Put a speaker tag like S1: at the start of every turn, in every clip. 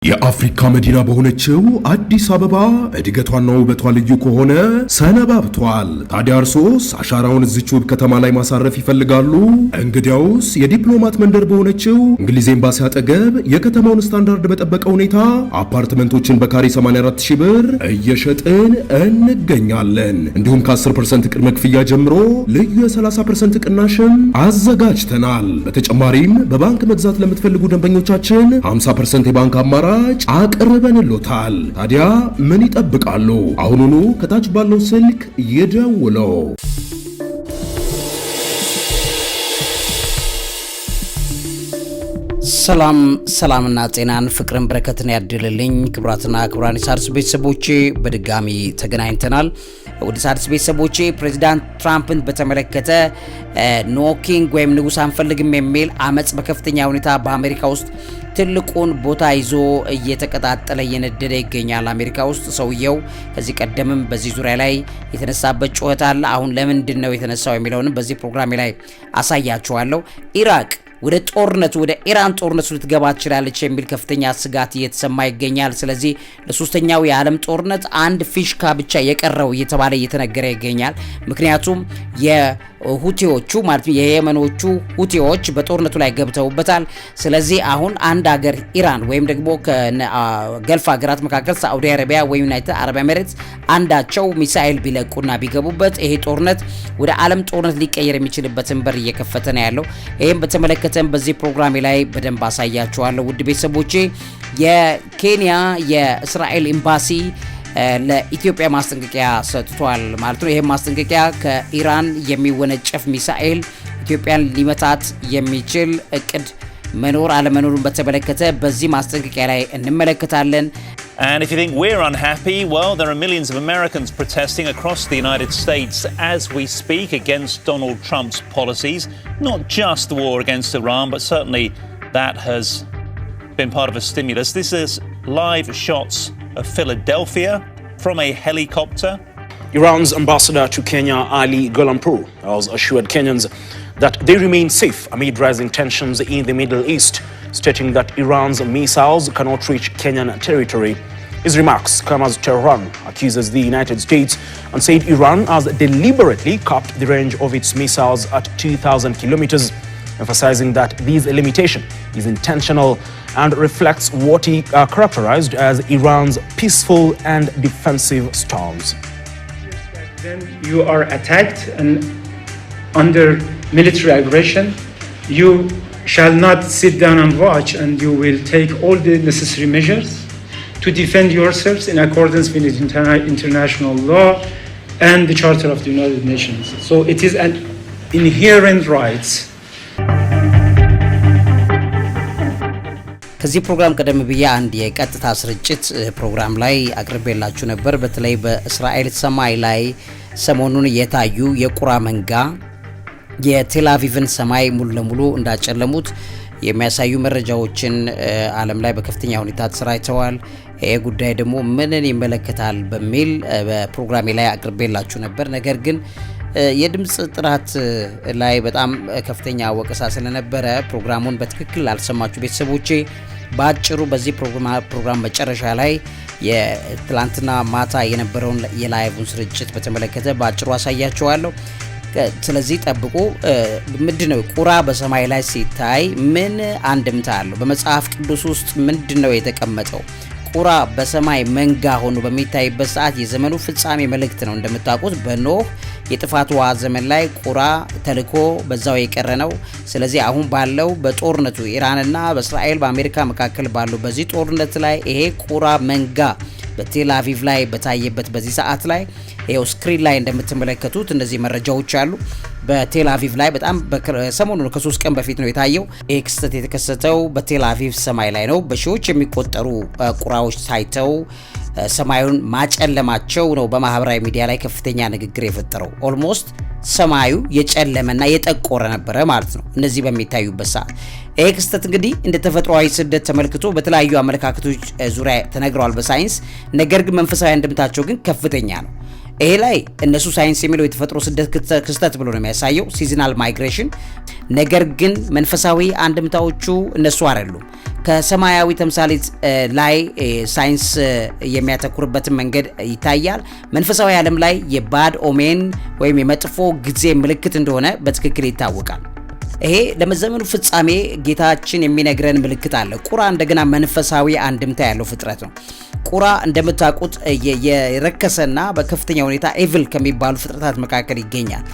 S1: የአፍሪካ መዲና በሆነችው አዲስ አበባ እድገቷና ውበቷ ልዩ ከሆነ ሰነባብቷል። ታዲያ እርሶስ አሻራውን እዚች ውብ ከተማ ላይ ማሳረፍ ይፈልጋሉ? እንግዲያውስ የዲፕሎማት መንደር በሆነችው እንግሊዝ ኤምባሲ አጠገብ የከተማውን ስታንዳርድ በጠበቀ ሁኔታ አፓርትመንቶችን በካሬ 84,000 ብር እየሸጥን እንገኛለን። እንዲሁም ከ10% ቅድመ ክፍያ ጀምሮ ልዩ የ30% ቅናሽም አዘጋጅተናል። በተጨማሪም በባንክ መግዛት ለምትፈልጉ ደንበኞቻችን 50% የባንክ አማራጭ አቅርበንልዎታል። ታዲያ ምን ይጠብቃሉ? አሁኑኑ ከታች ባለው ስልክ ይደውለው።
S2: ሰላምና ጤናን ፍቅርን በረከትን ያድልልኝ። ክቡራትና ክቡራን የሣድስ ቤተሰቦቼ በድጋሚ ተገናኝተናል። ወደ ሣድስ ቤተሰቦቼ ፕሬዚዳንት ትራምፕን በተመለከተ ኖኪንግ ወይም ንጉስ አንፈልግም የሚል አመጽ በከፍተኛ ሁኔታ በአሜሪካ ውስጥ ትልቁን ቦታ ይዞ እየተቀጣጠለ እየነደደ ይገኛል። አሜሪካ ውስጥ ሰውየው ከዚህ ቀደምም በዚህ ዙሪያ ላይ የተነሳበት ጩኸት አለ። አሁን ለምንድን ነው የተነሳው የሚለውንም በዚህ ፕሮግራም ላይ አሳያችኋለሁ። ኢራቅ ወደ ጦርነቱ ወደ ኢራን ጦርነቱ ልትገባ ትችላለች የሚል ከፍተኛ ስጋት እየተሰማ ይገኛል። ስለዚህ ለሶስተኛው የዓለም ጦርነት አንድ ፊሽካ ብቻ የቀረው እየተባለ እየተነገረ ይገኛል። ምክንያቱም የሁቲዎቹ ማለት የየመኖቹ ሁቲዎች በጦርነቱ ላይ ገብተውበታል። ስለዚህ አሁን አንድ ሀገር ኢራን ወይም ደግሞ ከገልፍ ሀገራት መካከል ሳዑዲ አረቢያ ወይም ዩናይትድ አረብ ኤሚሬትስ አንዳቸው ሚሳኤል ቢለቁና ቢገቡበት ይሄ ጦርነት ወደ ዓለም ጦርነት ሊቀየር የሚችልበትን በር እየከፈተ ነው ያለው። ይሄም በተመለከተ በዚህ ፕሮግራም ላይ በደንብ አሳያችኋለሁ። ውድ ቤተሰቦቼ የኬንያ የእስራኤል ኤምባሲ ለኢትዮጵያ ማስጠንቀቂያ ሰጥቷል ማለት ነው። ይሄም ማስጠንቀቂያ ከኢራን የሚወነጨፍ ሚሳኤል ኢትዮጵያን ሊመታት የሚችል እቅድ መኖር አለመኖሩን በተመለከተ በዚህ ማስጠንቀቂያ ላይ እንመለከታለን።
S3: And if you think we're unhappy, well, there are millions of Americans protesting across the United States as we speak against Donald Trump's policies. Not just the war against Iran, but certainly that has been part of a stimulus. This is live shots of Philadelphia from a helicopter.
S4: Iran's ambassador to Kenya, Ali Gholampour, has assured Kenyans that they remain safe amid rising tensions in the Middle East, stating that Iran's missiles cannot reach Kenyan territory. His remarks come as Tehran accuses the United States and said Iran has deliberately capped the range of its missiles at 2,000 kilometers, emphasizing that this limitation is intentional and reflects what he characterized as Iran's peaceful and defensive stance.
S5: Then you are attacked and under military aggression, you shall not sit down and watch, and you will take all the necessary measures to defend yourselves in accordance with international law and the Charter of the United Nations. So it is an inherent right.
S2: ከዚህ ፕሮግራም ቀደም ብዬ አንድ የቀጥታ ስርጭት ፕሮግራም ላይ አቅርቤላችሁ ነበር። በተለይ በእስራኤል ሰማይ ላይ ሰሞኑን የታዩ የቁራ መንጋ የቴልአቪቭን ሰማይ ሙሉ ለሙሉ እንዳጨለሙት የሚያሳዩ መረጃዎችን ዓለም ላይ በከፍተኛ ሁኔታ ተሰራጭተዋል። ይሄ ጉዳይ ደግሞ ምንን ይመለከታል በሚል በፕሮግራሜ ላይ አቅርቤላችሁ ነበር። ነገር ግን የድምጽ ጥራት ላይ በጣም ከፍተኛ ወቀሳ ስለነበረ ፕሮግራሙን በትክክል አልሰማችሁ ቤተሰቦቼ ባጭሩ በዚህ ፕሮግራም መጨረሻ ላይ የትላንትና ማታ የነበረውን የላይቭን ስርጭት በተመለከተ ባጭሩ አሳያችኋለሁ። ስለዚህ ጠብቁ። ምንድነው ቁራ በሰማይ ላይ ሲታይ ምን አንድምታ አለው? በመጽሐፍ ቅዱስ ውስጥ ምንድነው የተቀመጠው? ቁራ በሰማይ መንጋ ሆኖ በሚታይበት ሰዓት የዘመኑ ፍጻሜ መልእክት ነው። እንደምታውቁት በኖህ የጥፋት ውሃ ዘመን ላይ ቁራ ተልኮ በዛው የቀረ ነው። ስለዚህ አሁን ባለው በጦርነቱ ኢራንና በእስራኤል በአሜሪካ መካከል ባለው በዚህ ጦርነት ላይ ይሄ ቁራ መንጋ በቴልአቪቭ ላይ በታየበት በዚህ ሰዓት ላይ ይሄው ስክሪን ላይ እንደምትመለከቱት እነዚህ መረጃዎች አሉ። በቴልአቪቭ ላይ በጣም ሰሞኑን ከ3 ቀን በፊት ነው የታየው። ይሄ ክስተት የተከሰተው በቴልአቪቭ ሰማይ ላይ ነው። በሺዎች የሚቆጠሩ ቁራዎች ታይተው ሰማዩን ማጨለማቸው ነው በማህበራዊ ሚዲያ ላይ ከፍተኛ ንግግር የፈጠረው። ኦልሞስት ሰማዩ የጨለመና የጠቆረ ነበረ ማለት ነው እነዚህ በሚታዩበት ሰዓት። ይሄ ክስተት እንግዲህ እንደ ተፈጥሯዊ ስደት ተመልክቶ በተለያዩ አመለካከቶች ዙሪያ ተነግሯል በሳይንስ። ነገር ግን መንፈሳዊ አንድምታቸው ግን ከፍተኛ ነው። ይሄ ላይ እነሱ ሳይንስ የሚለው የተፈጥሮ ስደት ክስተት ብሎ ነው የሚያሳየው ሲዝናል ማይግሬሽን። ነገር ግን መንፈሳዊ አንድምታዎቹ እነሱ አይደሉም። ከሰማያዊ ተምሳሌት ላይ ሳይንስ የሚያተኩርበትን መንገድ ይታያል። መንፈሳዊ ዓለም ላይ የባድ ኦሜን ወይም የመጥፎ ጊዜ ምልክት እንደሆነ በትክክል ይታወቃል። ይሄ ለመዘመኑ ፍጻሜ ጌታችን የሚነግረን ምልክት አለ። ቁራ እንደገና መንፈሳዊ አንድምታ ያለው ፍጥረት ነው። ቁራ እንደምታውቁት የረከሰና በከፍተኛ ሁኔታ ኤቪል ከሚባሉ ፍጥረታት መካከል ይገኛል።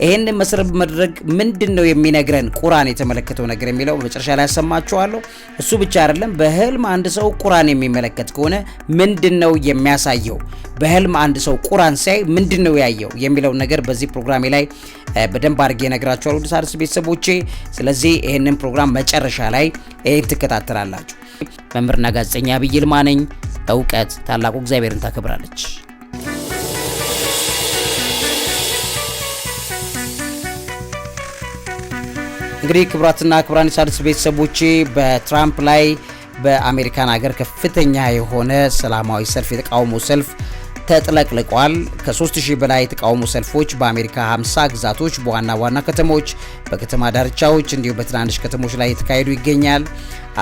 S2: ይሄን መሰረት በማድረግ ምንድነው የሚነግረን ቁራን የተመለከተው ነገር የሚለው በመጨረሻ ላይ ያሰማችኋለሁ። እሱ ብቻ አይደለም፣ በህልም አንድ ሰው ቁራን የሚመለከት ከሆነ ምንድነው የሚያሳየው፣ በህልም አንድ ሰው ቁራን ሲያይ ምንድነው ያየው የሚለው ነገር በዚህ ፕሮግራሜ ላይ በደንብ አድርጌ እነግራችኋለሁ ውድ ሣድስ ቤተሰቦቼ። ስለዚህ ይሄንን ፕሮግራም መጨረሻ ላይ ትከታተላላችሁ። መምህርና ጋዜጠኛ ዐቢይ ይልማ ነኝ። እውቀት ታላቁ እግዚአብሔርን ታከብራለች። እንግዲህ ክቡራትና ክቡራን የሣድስ ቤተሰቦቼ በትራምፕ ላይ በአሜሪካን ሀገር ከፍተኛ የሆነ ሰላማዊ ሰልፍ የተቃውሞ ሰልፍ ተጥለቅልቋል። ከ3000 በላይ የተቃውሞ ሰልፎች በአሜሪካ 50 ግዛቶች በዋና ዋና ከተሞች፣ በከተማ ዳርቻዎች እንዲሁም በትናንሽ ከተሞች ላይ የተካሄዱ ይገኛል።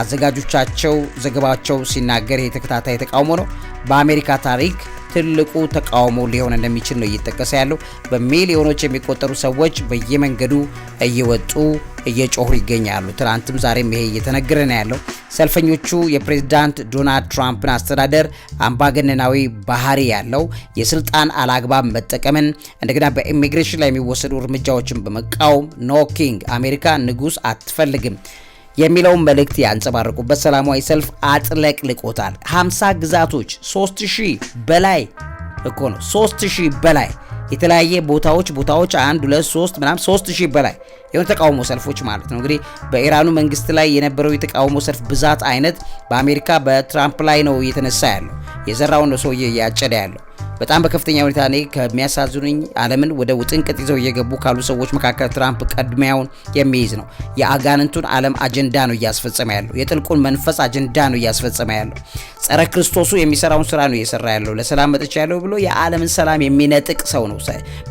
S2: አዘጋጆቻቸው ዘገባቸው ሲናገር ይሄ ተከታታይ ተቃውሞ ነው በአሜሪካ ታሪክ ትልቁ ተቃውሞ ሊሆን እንደሚችል ነው እየተጠቀሰ ያለው። በሚሊዮኖች የሚቆጠሩ ሰዎች በየመንገዱ እየወጡ እየጮሁ ይገኛሉ። ትናንትም ዛሬም ይሄ እየተነገረ ነው ያለው። ሰልፈኞቹ የፕሬዝዳንት ዶናልድ ትራምፕን አስተዳደር አምባገነናዊ ባህሪ ያለው የስልጣን አላግባብ መጠቀምን እንደገና በኢሚግሬሽን ላይ የሚወሰዱ እርምጃዎችን በመቃወም ኖ ኪንግ አሜሪካ ንጉስ አትፈልግም የሚለውን መልእክት ያንጸባረቁበት ሰላማዊ ሰልፍ አጥለቅልቆታል። 50 ግዛቶች 3000 በላይ እኮ ነው። 3000 በላይ የተለያየ ቦታዎች 1 2 3 ምናምን 3000 በላይ የሆነ ተቃውሞ ሰልፎች ማለት ነው። እንግዲህ በኢራኑ መንግስት ላይ የነበረው የተቃውሞ ሰልፍ ብዛት አይነት በአሜሪካ በትራምፕ ላይ ነው እየተነሳ ያለው። የዘራውን ነው ሰውዬ እያጨደ ያለው። በጣም በከፍተኛ ሁኔታ እኔ ከሚያሳዝኑኝ ዓለምን ወደ ውጥንቅጥ ይዘው እየገቡ ካሉ ሰዎች መካከል ትራምፕ ቀድሚያውን የሚይዝ ነው። የአጋንንቱን ዓለም አጀንዳ ነው እያስፈጸመ ያለው። የጥልቁን መንፈስ አጀንዳ ነው እያስፈጸመ ያለው። ጸረ ክርስቶሱ የሚሰራውን ስራ ነው እየሰራ ያለው። ለሰላም መጥቻለሁ ብሎ የዓለምን ሰላም የሚነጥቅ ሰው ነው።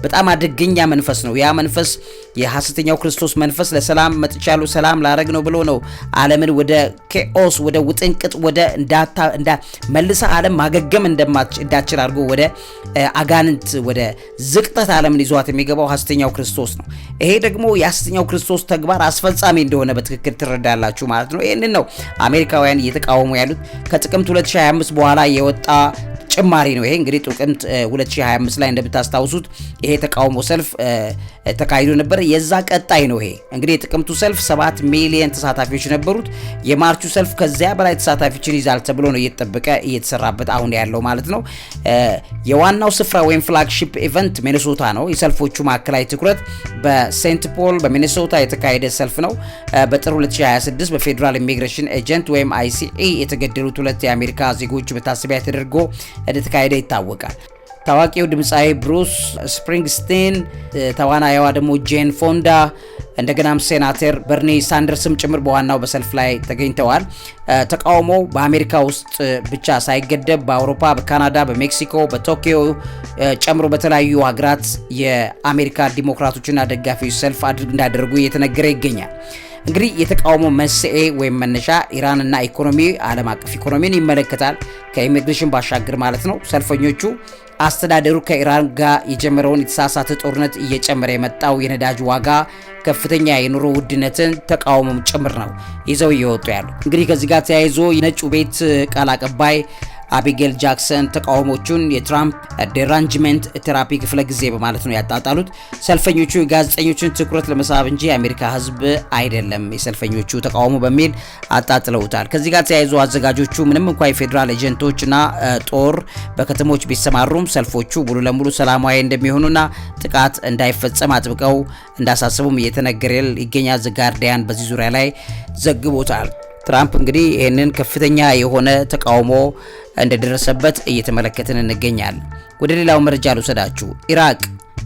S2: በጣም አደገኛ መንፈስ ነው። ያ መንፈስ የሐሰተኛው ክርስቶስ መንፈስ ለሰላም መጥቻለሁ ሰላም ላረግ ነው ብሎ ነው ዓለምን ወደ ኬኦስ ወደ ውጥንቅጥ ወደ መልሳ ዓለም ማገገም እንዳችል አድርጎ ወደ አጋንንት ወደ ዝቅጠት ዓለምን ይዟት የሚገባው ሐሰተኛው ክርስቶስ ነው። ይሄ ደግሞ የሐሰተኛው ክርስቶስ ተግባር አስፈጻሚ እንደሆነ በትክክል ትረዳላችሁ ማለት ነው። ይሄንን ነው አሜሪካውያን እየተቃወሙ ያሉት። ከጥቅምት 2025 በኋላ የወጣ ጭማሪ ነው። ይሄ እንግዲህ ጥቅምት 2025 ላይ እንደምታስታውሱት ይሄ ተቃውሞ ሰልፍ ተካሂዶ ነበር። የዛ ቀጣይ ነው ይሄ እንግዲህ የጥቅምቱ ሰልፍ 7 ሚሊዮን ተሳታፊዎች ነበሩት። የማርቹ ሰልፍ ከዚያ በላይ ተሳታፊዎችን ይዛል ተብሎ ነው እየተጠበቀ እየተሰራበት አሁን ያለው ማለት ነው። የዋናው ስፍራ ወይም ፍላግሺፕ ኢቨንት ሚኒሶታ ነው። የሰልፎቹ ማዕከላዊ ትኩረት በሴንት ፖል በሚኒሶታ የተካሄደ ሰልፍ ነው። በጥር 2026 በፌዴራል ኢሚግሬሽን ኤጀንት ወይም ICE የተገደሉት 2 የአሜሪካ ዜጎች መታሰቢያ ተደርጎ እንደተካሄደ ይታወቃል። ታዋቂው ድምፃዊ ብሩስ ስፕሪንግስቲን፣ ተዋናይዋ ደግሞ ጄን ፎንዳ እንደገናም ሴናተር በርኒ ሳንደርስም ጭምር በዋናው በሰልፍ ላይ ተገኝተዋል። ተቃውሞው በአሜሪካ ውስጥ ብቻ ሳይገደብ በአውሮፓ፣ በካናዳ፣ በሜክሲኮ፣ በቶኪዮ ጨምሮ በተለያዩ ሀገራት የአሜሪካ ዲሞክራቶችና ደጋፊዎች ሰልፍ እንዳደረጉ እየተነገረ ይገኛል። እንግዲህ የተቃውሞ መንስኤ ወይም መነሻ ኢራንና ኢኮኖሚ ዓለም አቀፍ ኢኮኖሚን ይመለከታል ከኢሚግሬሽን ባሻገር ማለት ነው። ሰልፈኞቹ አስተዳደሩ ከኢራን ጋር የጀመረውን የተሳሳተ ጦርነት እየጨመረ የመጣው የነዳጅ ዋጋ ከፍተኛ የኑሮ ውድነትን ተቃውሞም ጭምር ነው ይዘው እየወጡ ያሉ። እንግዲህ ከዚህ ጋር ተያይዞ የነጩ ቤት ቃል አቀባይ አቢጌል ጃክሰን ተቃውሞቹን የትራምፕ ዴራንጅመንት ቴራፒ ክፍለ ጊዜ በማለት ነው ያጣጣሉት። ሰልፈኞቹ የጋዜጠኞችን ትኩረት ለመሳብ እንጂ የአሜሪካ ሕዝብ አይደለም የሰልፈኞቹ ተቃውሞ በሚል አጣጥለውታል። ከዚህ ጋር ተያይዞ አዘጋጆቹ ምንም እንኳን የፌዴራል ኤጀንቶችና ጦር በከተሞች ቢሰማሩም ሰልፎቹ ሙሉ ለሙሉ ሰላማዊ እንደሚሆኑና ጥቃት እንዳይፈጸም አጥብቀው እንዳሳሰቡም እየተነገረ ይገኛል። ዘ ጋርዲያን በዚህ ዙሪያ ላይ ዘግቦታል። ትራምፕ እንግዲህ ይህንን ከፍተኛ የሆነ ተቃውሞ እንደደረሰበት እየተመለከትን እንገኛለን። ወደ ሌላው መረጃ ልውሰዳችሁ። ኢራቅ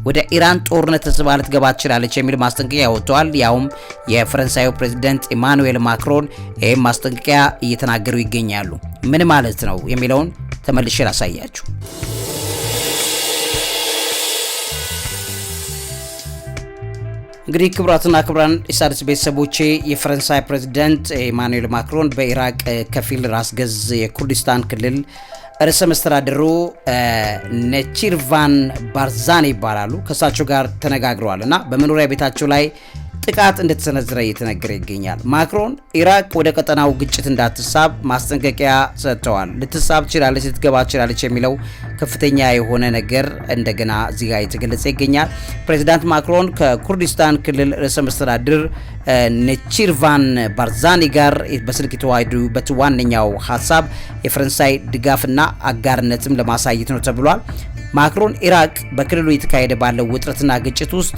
S2: ወደ ኢራን ጦርነት ተስባ ልትገባ ትችላለች የሚል ማስጠንቀቂያ ወጥቷል። ያውም የፈረንሳዩ ፕሬዝዳንት ኢማኑኤል ማክሮን ይህም ማስጠንቀቂያ እየተናገሩ ይገኛሉ። ምን ማለት ነው የሚለውን ተመልሼ ላሳያችሁ። እንግዲህ ክቡራትና ክቡራን ኢሳድስ ቤተሰቦቼ የፈረንሳይ ፕሬዝዳንት ኢማኑኤል ማክሮን በኢራቅ ከፊል ራስ ገዝ የኩርዲስታን ክልል ርዕሰ መስተዳድሩ ነቺርቫን ባርዛኒ ይባላሉ ከሳቸው ጋር ተነጋግረዋልና በመኖሪያ ቤታቸው ላይ ጥቃት እንደተሰነዘረ እየተነገረ ይገኛል። ማክሮን ኢራቅ ወደ ቀጠናው ግጭት እንዳትሳብ ማስጠንቀቂያ ሰጥተዋል። ልትሳብ ትችላለች፣ ልትገባ ትችላለች የሚለው ከፍተኛ የሆነ ነገር እንደገና እዚህ ጋር የተገለጸ ይገኛል። ፕሬዚዳንት ማክሮን ከኩርዲስታን ክልል ርዕሰ መስተዳድር ነቺርቫን ባርዛኒ ጋር በስልክ የተወያዩበት ዋነኛው ሀሳብ የፈረንሳይ ድጋፍና አጋርነትም ለማሳየት ነው ተብሏል። ማክሮን ኢራቅ በክልሉ የተካሄደ ባለው ውጥረትና ግጭት ውስጥ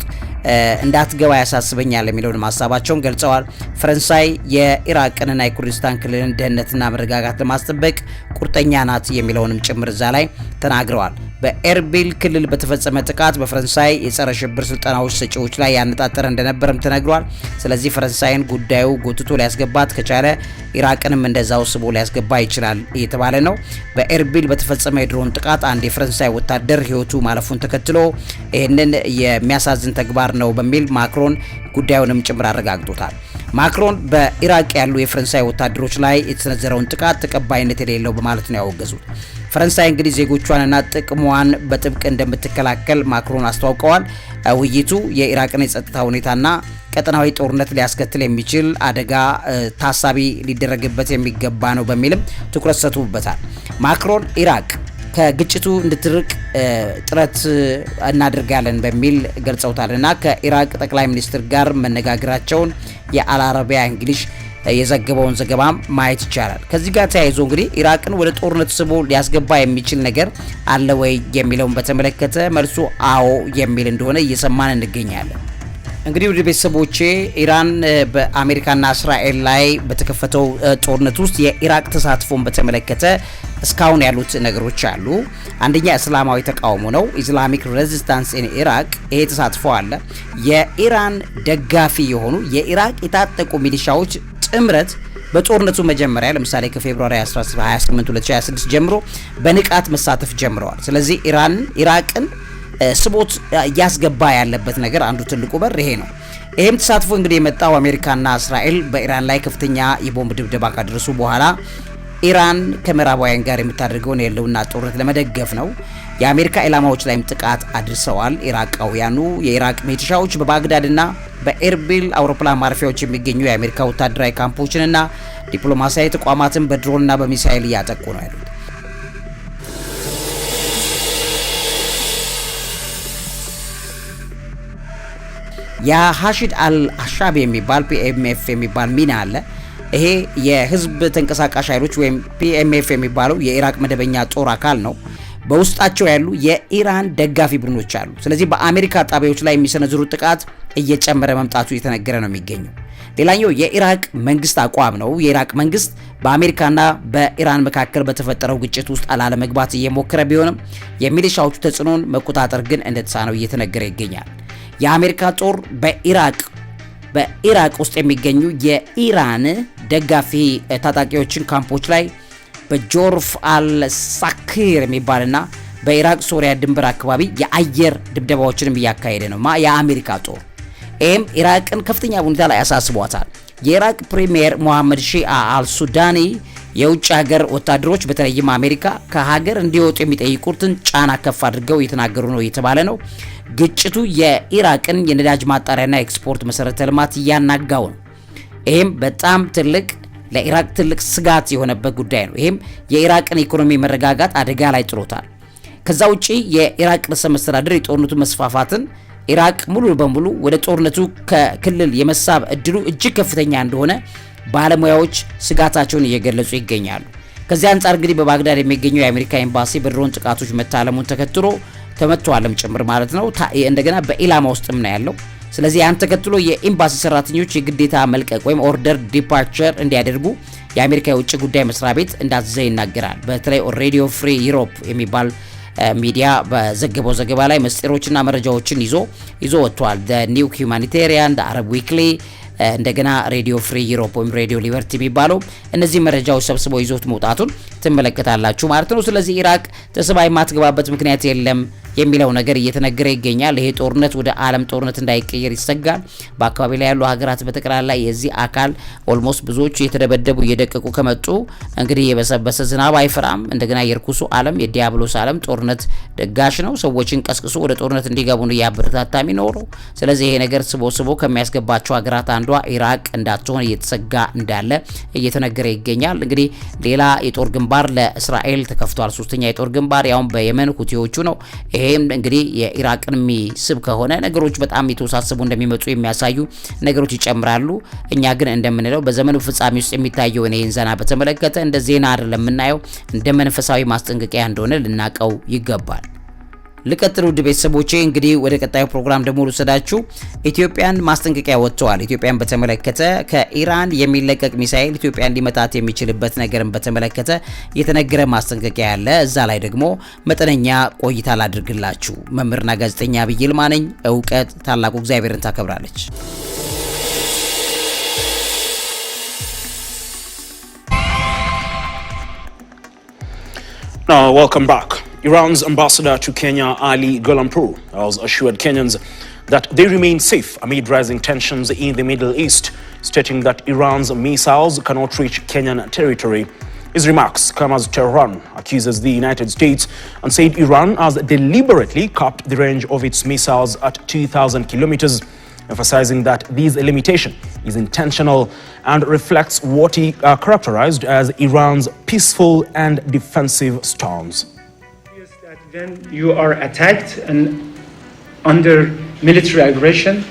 S2: እንዳትገባ ያሳስበኛል የሚለውን ሀሳባቸውን ገልጸዋል። ፈረንሳይ የኢራቅንና የኩርዲስታን ክልልን ደህንነትና መረጋጋት ለማስጠበቅ ቁርጠኛ ናት የሚለውንም ጭምር እዛ ላይ ተናግረዋል። በኤርቢል ክልል በተፈጸመ ጥቃት በፈረንሳይ የጸረ ሽብር ስልጠናዎች ሰጪዎች ላይ ያነጣጠረ እንደነበረም ተነግሯል። ስለዚህ ፈረንሳይን ጉዳዩ ጎትቶ ሊያስገባት ከቻለ ኢራቅንም እንደዛው ስቦ ሊያስገባ ይችላል እየተባለ ነው። በኤርቢል በተፈጸመ የድሮን ጥቃት አንድ የፈረንሳይ ወታደር ህይወቱ ማለፉን ተከትሎ ይህንን የሚያሳዝን ተግባር ነው በሚል ማክሮን ጉዳዩንም ጭምር አረጋግጦታል። ማክሮን በኢራቅ ያሉ የፈረንሳይ ወታደሮች ላይ የተሰነዘረውን ጥቃት ተቀባይነት የሌለው በማለት ነው ያወገዙት። ፈረንሳይ እንግዲህ ዜጎቿንና ጥቅሟን በጥብቅ እንደምትከላከል ማክሮን አስተዋውቀዋል። ውይይቱ የኢራቅን የጸጥታ ሁኔታና ቀጠናዊ ጦርነት ሊያስከትል የሚችል አደጋ ታሳቢ ሊደረግበት የሚገባ ነው በሚልም ትኩረት ሰጥተውበታል። ማክሮን ኢራቅ ከግጭቱ እንድትርቅ ጥረት እናደርጋለን በሚል ገልጸውታልና ከኢራቅ ጠቅላይ ሚኒስትር ጋር መነጋገራቸውን የአልአረቢያ እንግሊሽ የዘገበውን ዘገባ ማየት ይቻላል። ከዚህ ጋር ተያይዞ እንግዲህ ኢራቅን ወደ ጦርነት ስቦ ሊያስገባ የሚችል ነገር አለ ወይ የሚለውን በተመለከተ መልሱ አዎ የሚል እንደሆነ እየሰማን እንገኛለን። እንግዲህ ወደ ቤተሰቦቼ ኢራን በአሜሪካና እስራኤል ላይ በተከፈተው ጦርነት ውስጥ የኢራቅ ተሳትፎን በተመለከተ እስካሁን ያሉት ነገሮች አሉ። አንደኛ እስላማዊ ተቃውሞ ነው፣ ኢስላሚክ ሬዚስታንስ ኢን ኢራቅ። ይሄ ተሳትፎ አለ። የኢራን ደጋፊ የሆኑ የኢራቅ የታጠቁ ሚሊሻዎች ጥምረት በጦርነቱ መጀመሪያ ለምሳሌ ከፌብሩዋሪ 28 2026 ጀምሮ በንቃት መሳተፍ ጀምረዋል። ስለዚህ ኢራቅን ስቦት ያስገባ ያለበት ነገር አንዱ ትልቁ በር ይሄ ነው። ይሄም ተሳትፎ እንግዲህ የመጣው አሜሪካና እስራኤል በኢራን ላይ ከፍተኛ የቦምብ ድብደባ ካደረሱ በኋላ ኢራን ከምዕራባውያን ጋር የምታደርገውን የህልውና ጦርነት ለመደገፍ ነው። የአሜሪካ ኢላማዎች ላይም ጥቃት አድርሰዋል። ኢራቃውያኑ የኢራቅ ሚሊሻዎች በባግዳድና በኤርቢል አውሮፕላን ማረፊያዎች የሚገኙ የአሜሪካ ወታደራዊ ካምፖችንና ዲፕሎማሲያዊ ተቋማትን በድሮንና በሚሳኤል እያጠቁ ነው ያሉት። የሐሺድ አልአሻቢ የሚባል ፒኤምኤፍ የሚባል ሚና አለ። ይሄ የህዝብ ተንቀሳቃሽ ኃይሎች ወይም ፒኤምኤፍ የሚባለው የኢራቅ መደበኛ ጦር አካል ነው። በውስጣቸው ያሉ የኢራን ደጋፊ ቡድኖች አሉ። ስለዚህ በአሜሪካ ጣቢያዎች ላይ የሚሰነዝሩት ጥቃት እየጨመረ መምጣቱ እየተነገረ ነው የሚገኘው። ሌላኛው የኢራቅ መንግስት አቋም ነው። የኢራቅ መንግስት በአሜሪካና በኢራን መካከል በተፈጠረው ግጭት ውስጥ ላለመግባት እየሞከረ ቢሆንም የሚሊሻዎቹ ተጽዕኖን መቆጣጠር ግን እንደተሳነው እየተነገረ ይገኛል። የአሜሪካ ጦር በኢራቅ ውስጥ የሚገኙ የኢራን ደጋፊ ታጣቂዎችን ካምፖች ላይ በጆርፍ አልሳኪር የሚባልና በኢራቅ ሶሪያ ድንበር አካባቢ የአየር ድብደባዎችንም እያካሄደ ነው የአሜሪካ ጦር። ይህም ኢራቅን ከፍተኛ ሁኔታ ላይ ያሳስቧታል። የኢራቅ ፕሪሚየር ሞሐመድ ሺአ አልሱዳኒ የውጭ ሀገር ወታደሮች በተለይም አሜሪካ ከሀገር እንዲወጡ የሚጠይቁትን ጫና ከፍ አድርገው እየተናገሩ ነው እየተባለ ነው። ግጭቱ የኢራቅን የነዳጅ ማጣሪያና ኤክስፖርት መሰረተ ልማት እያናጋው ነው። ይህም በጣም ለኢራቅ ትልቅ ስጋት የሆነበት ጉዳይ ነው። ይህም የኢራቅን ኢኮኖሚ መረጋጋት አደጋ ላይ ጥሎታል። ከዛ ውጪ የኢራቅ ርዕሰ መስተዳድር የጦርነቱ መስፋፋትን ኢራቅ ሙሉ በሙሉ ወደ ጦርነቱ ከክልል የመሳብ እድሉ እጅግ ከፍተኛ እንደሆነ ባለሙያዎች ስጋታቸውን እየገለጹ ይገኛሉ። ከዚህ አንጻር እንግዲህ በባግዳድ የሚገኘው የአሜሪካ ኤምባሲ በድሮን ጥቃቶች መታለሙን ተከትሎ ተመቷልም ጭምር ማለት ነው። እንደገና በኢላማ ውስጥም ነው ያለው። ስለዚህ ያን ተከትሎ የኤምባሲ ሰራተኞች የግዴታ መልቀቅ ወይም ኦርደር ዲፓርቸር እንዲያደርጉ የአሜሪካ የውጭ ጉዳይ መስሪያ ቤት እንዳዘዘ ይናገራል። በተለይ ሬዲዮ ፍሪ ዩሮፕ የሚባል ሚዲያ በዘገበው ዘገባ ላይ ምስጢሮችና መረጃዎችን ይዞ ወጥቷል። ኒው ሁማኒቴሪያን፣ አረብ ዊክሊ፣ እንደገና ሬዲዮ ፍሪ ዩሮፕ ወይም ሬዲዮ ሊበርቲ የሚባለው እነዚህ መረጃዎች ሰብስቦ ይዞት መውጣቱን ትመለከታላችሁ ማለት ነው። ስለዚህ ኢራቅ ተስባ የማትገባበት ምክንያት የለም የሚለው ነገር እየተነገረ ይገኛል። ይሄ ጦርነት ወደ ዓለም ጦርነት እንዳይቀየር ይሰጋል። በአካባቢ ላይ ያሉ ሀገራት በተቀላላ የዚህ አካል ኦልሞስት ብዙዎቹ የተደበደቡ እየደቀቁ ከመጡ እንግዲህ የበሰበሰ ዝናብ አይፈራም። እንደገና የርኩሱ ዓለም የዲያብሎስ ዓለም ጦርነት ደጋሽ ነው። ሰዎችን ቀስቅሶ ወደ ጦርነት እንዲገቡ ነው ያበረታታ የሚኖረው። ስለዚህ ይሄ ነገር ስቦ ከሚያስገባቸው ሀገራት አንዷ ኢራቅ እንዳትሆን እየተሰጋ እንዳለ እየተነገረ ይገኛል። እንግዲህ ሌላ የጦር ግንባር ለእስራኤል ተከፍቷል። ሶስተኛ የጦር ግንባር ያውም በየመን ሁቲዎቹ ነው። ይሄም እንግዲህ የኢራቅን የሚስብ ከሆነ ነገሮች በጣም የተወሳሰቡ እንደሚመጡ የሚያሳዩ ነገሮች ይጨምራሉ። እኛ ግን እንደምንለው በዘመኑ ፍጻሜ ውስጥ የሚታየው ይህን ዜና በተመለከተ እንደ ዜና አይደለም የምናየው፣ እንደ መንፈሳዊ ማስጠንቀቂያ እንደሆነ ልናቀው ይገባል። ልቀጥሉ ውድ ቤተሰቦቼ እንግዲህ ወደ ቀጣዩ ፕሮግራም ደግሞ ልውሰዳችሁ። ኢትዮጵያን ማስጠንቀቂያ ወጥተዋል። ኢትዮጵያን በተመለከተ ከኢራን የሚለቀቅ ሚሳኤል ኢትዮጵያን ሊመታት የሚችልበት ነገርን በተመለከተ የተነገረ ማስጠንቀቂያ ያለ፣ እዛ ላይ ደግሞ መጠነኛ ቆይታ ላድርግላችሁ። መምህርና ጋዜጠኛ ዐቢይ ይልማ ነኝ። እውቀት ታላቁ እግዚአብሔርን ታከብራለች።
S4: Now, welcome back. Iran's ambassador to Kenya, Ali Golampour, has assured Kenyans that they remain safe amid rising tensions in the Middle East, stating that Iran's missiles cannot reach Kenyan territory. His remarks come as Tehran accuses the United States and said Iran has deliberately capped the range of its missiles at 2,000 kilometers, emphasizing that this limitation is intentional and reflects what he characterized as Iran's peaceful and defensive stance.
S5: When you are attacked and under military aggression,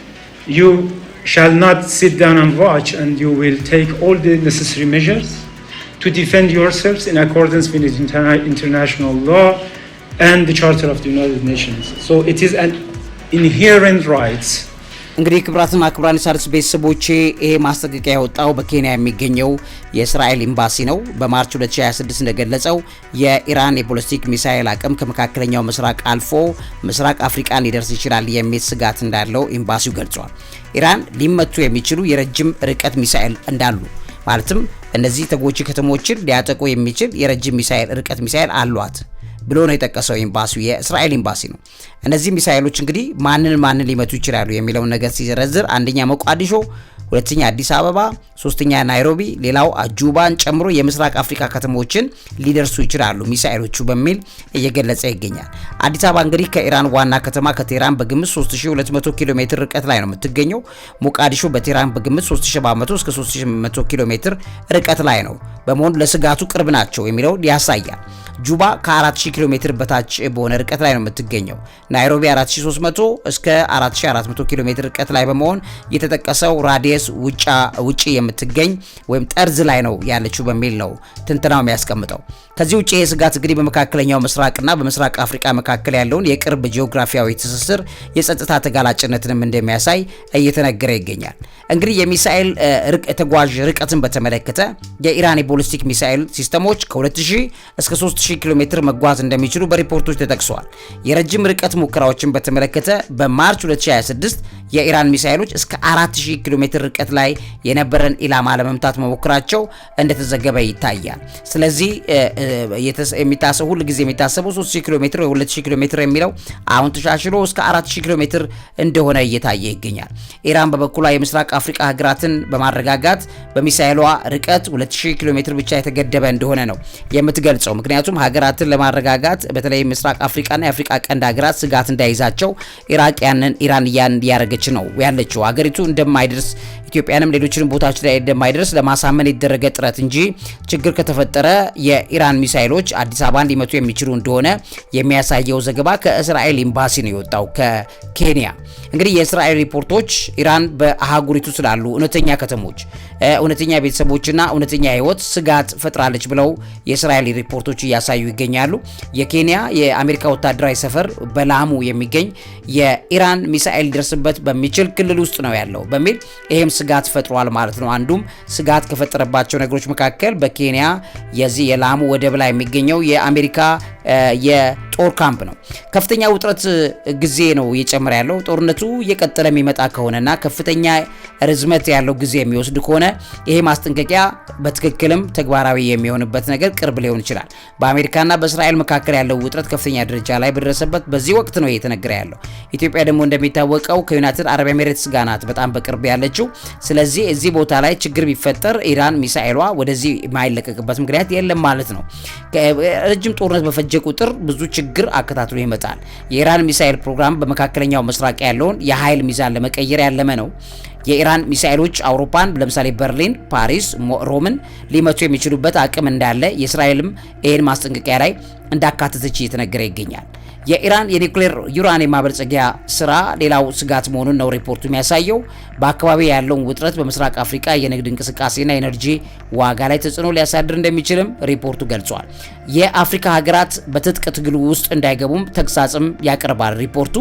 S5: you shall not sit down and watch, and you will take all the necessary measures to defend yourselves in accordance with international law and the Charter of the United Nations. So it is an inherent right.
S2: እንግዲህ ክብራትና ክብራን ሣድስ ቤተሰቦቼ ይሄ ማስጠንቀቂያ ያወጣው በኬንያ የሚገኘው የእስራኤል ኤምባሲ ነው። በማርች 2026 እንደገለጸው የኢራን የቦሊስቲክ ሚሳኤል አቅም ከመካከለኛው ምስራቅ አልፎ ምስራቅ አፍሪካን ሊደርስ ይችላል የሚል ስጋት እንዳለው ኤምባሲው ገልጿል። ኢራን ሊመቱ የሚችሉ የረጅም ርቀት ሚሳኤል እንዳሉ ማለትም እነዚህ ተጎጂ ከተሞችን ሊያጠቁ የሚችል የረጅም ሚሳኤል ርቀት ሚሳኤል አሏት ብሎ ነው የጠቀሰው ኤምባሲው። የእስራኤል ኤምባሲ ነው። እነዚህ ሚሳኤሎች እንግዲህ ማንን ሊመቱ ይችላሉ የሚለውን ነገር ሲዘረዝር አንደኛ ሞቃዲሾ፣ ሁለተኛ አዲስ አበባ፣ ሶስተኛ ናይሮቢ፣ ሌላው አጁባን ጨምሮ የምስራቅ አፍሪካ ከተሞችን ሊደርሱ ይችላሉ ሚሳኤሎቹ በሚል እየገለጸ ይገኛል። አዲስ አበባ እንግዲህ ከኢራን ዋና ከተማ ከቴህራን በግምት 3200 ኪሎ ሜትር ርቀት ላይ ነው የምትገኘው። ሞቃዲሾ በቴህራን በግምት 3700 እስከ 3800 ኪሎ ሜትር ርቀት ላይ ነው በመሆኑ ለስጋቱ ቅርብ ናቸው የሚለው ያሳያል። ጁባ ከ4000 ኪሎ ሜትር በታች በሆነ ርቀት ላይ ነው የምትገኘው። ናይሮቢ 4300 እስከ 4400 ኪሎ ሜትር ርቀት ላይ በመሆን የተጠቀሰው ራዲየስ ውጪ የምትገኝ ወይም ጠርዝ ላይ ነው ያለችው በሚል ነው ትንተናው የሚያስቀምጠው። ከዚህ ውጪ ይህ ስጋት እንግዲህ በመካከለኛው ምስራቅና በምስራቅ አፍሪካ መካከል ያለውን የቅርብ ጂኦግራፊያዊ ትስስር የጸጥታ ተጋላጭነትንም እንደሚያሳይ እየተነገረ ይገኛል። እንግዲህ የሚሳኤል ተጓዥ ርቀትን በተመለከተ የኢራን የቦሊስቲክ ሚሳኤል ሲስተሞች ከ2000 እስከ 3000 ኪሎ ሜትር መጓዝ እንደሚችሉ በሪፖርቶች ተጠቅሰዋል። የረጅም ርቀት ሙከራዎችን በተመለከተ በማርች 2026 የኢራን ሚሳኤሎች እስከ 4000 ኪሎ ሜትር ርቀት ላይ የነበረን ኢላማ ለመምታት መሞከራቸው እንደተዘገበ ይታያል። ስለዚህ የሚታሰበው ሁሉ ጊዜ የሚታሰበው 3000 ኪሎ ሜትር ወይ 2000 ኪሎ ሜትር የሚለው አሁን ተሻሽሎ እስከ 4000 ኪሎ ሜትር እንደሆነ እየታየ ይገኛል። ኢራን በበኩሏ የምስራቅ አፍሪካ ሀገራትን በማረጋጋት በሚሳኤሏ ርቀት 2000 ኪሎ ሜትር ብቻ የተገደበ እንደሆነ ነው የምትገልጸው። ምክንያቱም ሀገራትን ለማረጋጋት በተለይ ምስራቅ አፍሪካና የአፍሪካ ቀንድ ሀገራት ስጋት እንዳይዛቸው ኢራን እያደረገች ነው ያለችው። ሀገሪቱ እንደማይደርስ ኢትዮጵያንም ሌሎችንም ቦታዎች ላይ እንደማይደርስ ለማሳመን የተደረገ ጥረት እንጂ ችግር ከተፈጠረ የኢራን ሚሳኤሎች አዲስ አበባን ሊመቱ የሚችሉ እንደሆነ የሚያሳየው ዘገባ ከእስራኤል ኤምባሲ ነው የወጣው ከኬንያ። እንግዲህ የእስራኤል ሪፖርቶች ኢራን በአህጉሪቱ ስላሉ እውነተኛ ከተሞች፣ እውነተኛ ቤተሰቦችና እውነተኛ ህይወት ስጋት ፈጥራለች ብለው የእስራኤል ሪፖርቶች እያሳዩ ይገኛሉ። የኬንያ የአሜሪካ ወታደራዊ ሰፈር በላሙ የሚገኝ የኢራን ሚሳኤል ሊደርስበት በሚችል ክልል ውስጥ ነው ያለው በሚል ይሄም ስጋት ፈጥሯል ማለት ነው። አንዱም ስጋት ከፈጠረባቸው ነገሮች መካከል በኬንያ የዚህ የላሙ ወደብ ላይ የሚገኘው የአሜሪካ ጦር ካምፕ ነው። ከፍተኛ ውጥረት ጊዜ ነው እየጨመረ ያለው። ጦርነቱ እየቀጠለ የሚመጣ ከሆነና ከፍተኛ ርዝመት ያለው ጊዜ የሚወስድ ከሆነ ይሄ ማስጠንቀቂያ በትክክልም ተግባራዊ የሚሆንበት ነገር ቅርብ ሊሆን ይችላል። በአሜሪካና በእስራኤል መካከል ያለው ውጥረት ከፍተኛ ደረጃ ላይ በደረሰበት በዚህ ወቅት ነው እየተነገረ ያለው። ኢትዮጵያ ደግሞ እንደሚታወቀው ከዩናይትድ አረብ ኤሚሬትስ ጋር ናት በጣም በቅርብ ያለችው። ስለዚህ እዚህ ቦታ ላይ ችግር ቢፈጠር ኢራን ሚሳኤሏ ወደዚህ የማይለቀቅበት ምክንያት የለም ማለት ነው። ረጅም ጦርነት በፈጀ ቁጥር ብዙ ችግር አከታትሎ ይመጣል። የኢራን ሚሳኤል ፕሮግራም በመካከለኛው ምስራቅ ያለውን የኃይል ሚዛን ለመቀየር ያለመ ነው። የኢራን ሚሳኤሎች አውሮፓን ለምሳሌ በርሊን፣ ፓሪስ፣ ሮምን ሊመቱ የሚችሉበት አቅም እንዳለ የእስራኤልም ይህን ማስጠንቀቂያ ላይ እንዳካተተች እየተነገረ ይገኛል። የኢራን የኒውክሌር ዩራኒየም ማበልጸጊያ ስራ ሌላው ስጋት መሆኑን ነው ሪፖርቱ የሚያሳየው። በአካባቢ ያለውን ውጥረት በምስራቅ አፍሪካ የንግድ እንቅስቃሴና ኤነርጂ ዋጋ ላይ ተጽዕኖ ሊያሳድር እንደሚችልም ሪፖርቱ ገልጿል። የአፍሪካ ሀገራት በትጥቅ ትግሉ ውስጥ እንዳይገቡም ተግሳጽም ያቀርባል ሪፖርቱ።